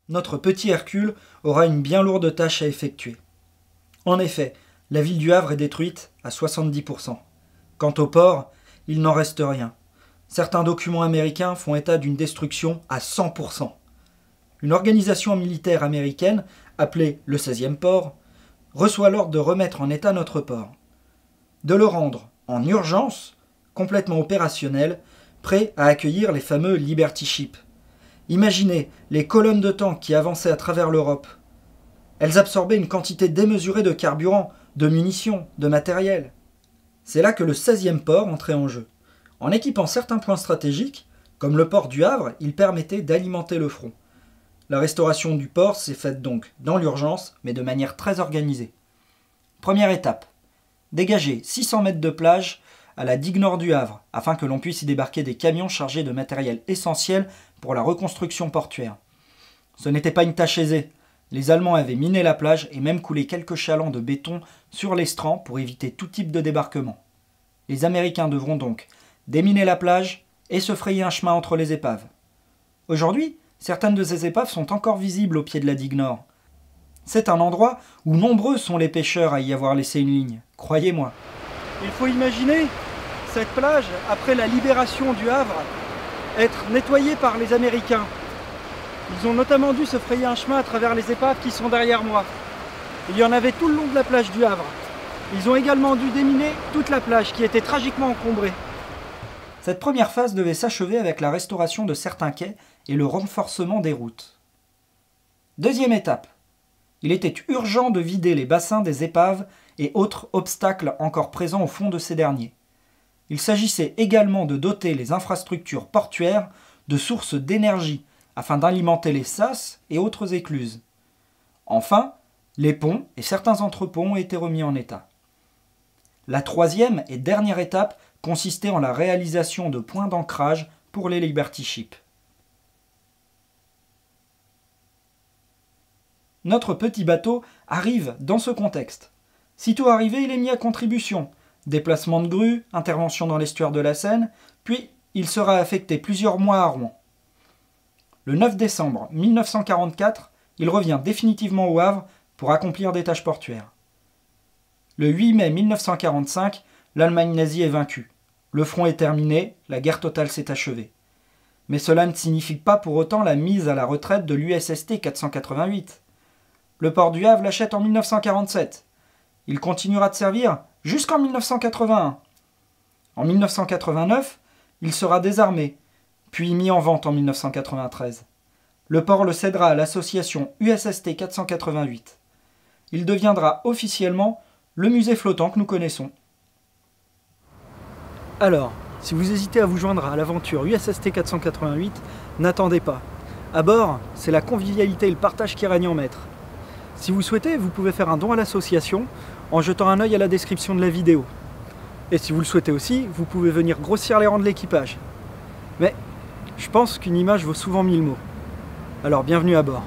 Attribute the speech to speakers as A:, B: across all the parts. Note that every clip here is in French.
A: notre petit Hercule aura une bien lourde tâche à effectuer. En effet, la ville du Havre est détruite à 70%. Quant au port, il n'en reste rien. Certains documents américains font état d'une destruction à 100%. Une organisation militaire américaine, appelée le 16e port, reçoit l'ordre de remettre en état notre port. De le rendre, en urgence, complètement opérationnel, prêt à accueillir les fameux Liberty Ships. Imaginez les colonnes de tanks qui avançaient à travers l'Europe. Elles absorbaient une quantité démesurée de carburant, de munitions, de matériel. C'est là que le 16e port entrait en jeu. En équipant certains points stratégiques, comme le port du Havre, il permettait d'alimenter le front. La restauration du port s'est faite donc dans l'urgence, mais de manière très organisée. Première étape, dégager 600 mètres de plage à la digue nord du Havre, afin que l'on puisse y débarquer des camions chargés de matériel essentiel pour la reconstruction portuaire. Ce n'était pas une tâche aisée. Les Allemands avaient miné la plage et même coulé quelques chalands de béton sur l'estran pour éviter tout type de débarquement. Les Américains devront donc déminer la plage et se frayer un chemin entre les épaves. Aujourd'hui, certaines de ces épaves sont encore visibles au pied de la digue nord. C'est un endroit où nombreux sont les pêcheurs à y avoir laissé une ligne, croyez-moi. Il faut imaginer cette plage, après la libération du Havre, être nettoyée par les Américains. Ils ont notamment dû se frayer un chemin à travers les épaves qui sont derrière moi. Il y en avait tout le long de la plage du Havre. Ils ont également dû déminer toute la plage qui était tragiquement encombrée. Cette première phase devait s'achever avec la restauration de certains quais et le renforcement des routes. Deuxième étape. Il était urgent de vider les bassins des épaves et autres obstacles encore présents au fond de ces derniers. Il s'agissait également de doter les infrastructures portuaires de sources d'énergie afin d'alimenter les sas et autres écluses. Enfin, les ponts et certains entrepôts ont été remis en état. La troisième et dernière étape consistait en la réalisation de points d'ancrage pour les Liberty Ships. Notre petit bateau arrive dans ce contexte. Sitôt arrivé, il est mis à contribution. Déplacement de grue, intervention dans l'estuaire de la Seine, puis il sera affecté plusieurs mois à Rouen. Le 9 décembre 1944, il revient définitivement au Havre pour accomplir des tâches portuaires. Le 8 mai 1945, l'Allemagne nazie est vaincue. Le front est terminé, la guerre totale s'est achevée. Mais cela ne signifie pas pour autant la mise à la retraite de l'USST 488. Le port du Havre l'achète en 1947. Il continuera de servir jusqu'en 1981. En 1989, il sera désarmé, puis mis en vente en 1993. Le port le cédera à l'association USST 488. Il deviendra officiellement le musée flottant que nous connaissons. Alors, si vous hésitez à vous joindre à l'aventure USST 488, n'attendez pas. À bord, c'est la convivialité et le partage qui règnent en maître. Si vous souhaitez, vous pouvez faire un don à l'association en jetant un œil à la description de la vidéo. Et si vous le souhaitez aussi, vous pouvez venir grossir les rangs de l'équipage. Mais je pense qu'une image vaut souvent 1000 mots. Alors bienvenue à bord.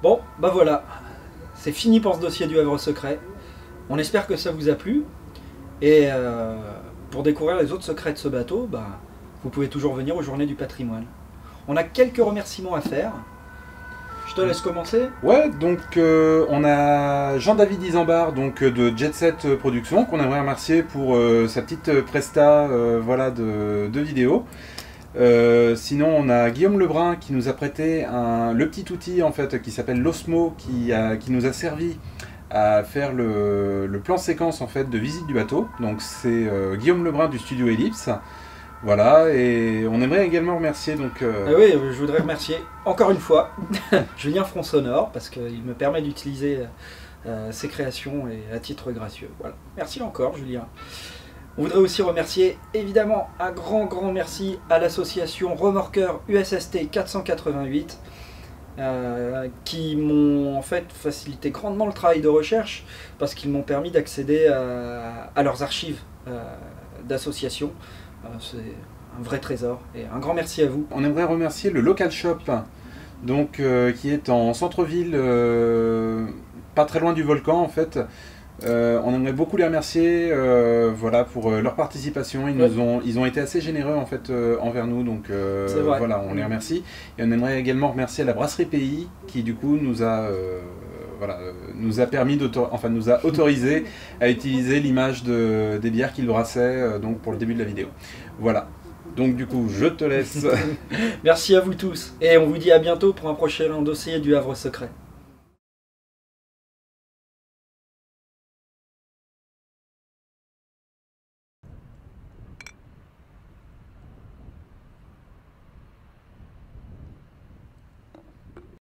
A: Bon, bah voilà, c'est fini pour ce dossier du Havre secret. On espère que ça vous a plu. Et pour découvrir les autres secrets de ce bateau, bah, vous pouvez toujours venir aux Journées du Patrimoine. On a quelques remerciements à faire. Je te laisse commencer.
B: Ouais, donc on a Jean-David Isambard donc de Jet Set Productions qu'on aimerait remercier pour sa petite presta voilà, de vidéo. Sinon on a Guillaume Lebrun qui nous a prêté le petit outil en fait qui s'appelle l'Osmo qui nous a servi à faire le plan séquence en fait de visite du bateau. Donc c'est Guillaume Lebrun du studio Ellipse. Voilà, et on aimerait également remercier donc...
A: Ah oui, je voudrais remercier encore une fois Julien Fronsonore parce qu'il me permet d'utiliser ses créations et à titre gracieux. Voilà. Merci encore Julien. On voudrait aussi remercier évidemment un grand merci à l'association Remorqueur USST 488 qui m'ont en fait facilité grandement le travail de recherche parce qu'ils m'ont permis d'accéder à leurs archives d'associations. C'est un vrai trésor et un grand merci à vous.
B: On aimerait remercier le Local Shop donc, qui est en centre-ville, pas très loin du volcan en fait. On aimerait beaucoup les remercier voilà, pour leur participation. Ils ont été assez généreux en fait, envers nous, donc voilà, on les remercie. Et on aimerait également remercier la Brasserie Pays qui du coup nous a permis nous a autorisé à utiliser l'image des bières qu'ils brassaient donc pour le début de la vidéo. Voilà. Donc du coup, je te laisse.
A: Merci à vous tous et on vous dit à bientôt pour un prochain dossier du Havre secret.